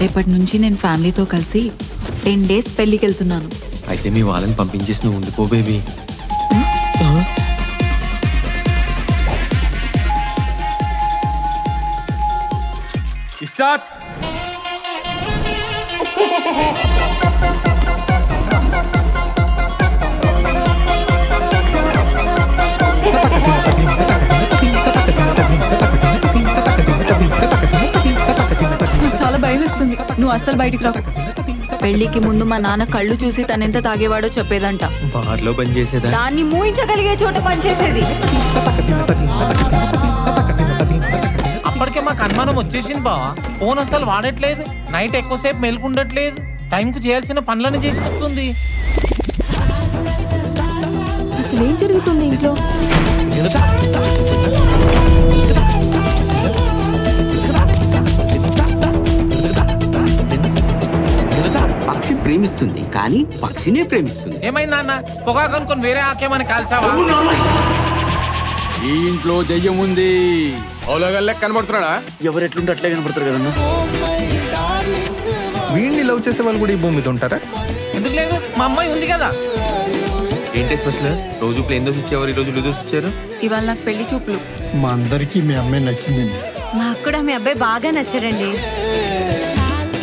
రేపటి నుంచి నేను ఫ్యామిలీతో కలిసి 10 days పెళ్ళికి వెళ్తున్నాను. అయితే మీ వాళ్ళని పంపించేసి నువ్వు ఉండిపో బేబీ. స్టార్ట్. నాకు చాలా భయం వేస్తుంది. నువ్వు అస్సలు బయటికి రా. పెళ్లికి ముందు మా నాన్న కళ్ళు చూసి తనెంత తాగేవాడో చెప్పేదంట. బార్లో పని చేసేదా? దాన్ని మూయించగలిగే చోట పనిచేసేది. అప్పటికే మాకు అనుమానం వచ్చేసింది బావా. ఫోన్ అసలు వాడట్లేదు, నైట్ ఎక్కువసేపు మేల్కుండట్లేదు, టైంకు చేయాల్సిన పనులను చేసి వస్తుంది. అసలు ఏం జరుగుతుంది ఇంట్లో? పక్షి ప్రేమిస్తుంది కానీ పక్షినే ప్రేమిస్తుంది. ఏమైంది నాన్న? పొగాకు అనుకొని వేరే ఆకేమని కాల్చావా? ఈ ఇంట్లో దెయ్యం ఉంది. ఓలోగల్లే కనబడుతున్నాడా? ఎవరెట్లుంటే అట్లే కనపడతారు కదన్నా. వీడిని లవ్ చేసే వాళ్ళు కూడా ఈ భూమి మీద ఉంటారా? ఎందుకు లేదు, మా అమ్మాయి ఉంది కదా. ఏంటి స్పెషల్? రోజు ప్లేన్ దోశ ఇచ్చేవారు, ఈ రోజు ఉల్లి దోశ ఇచ్చారు. ఇవాళ నాకు పెళ్లి చూపులు. మా అందరికీ మీ అమ్మాయి నచ్చిందండి. మాకు కూడా మీ అబ్బాయి బాగా నచ్చారండి.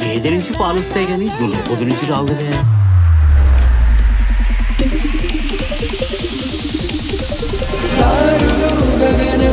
గేదె నుంచి పాలు వస్తాయి కానీ దున్నపోతు నుంచి రావు కదా. గగన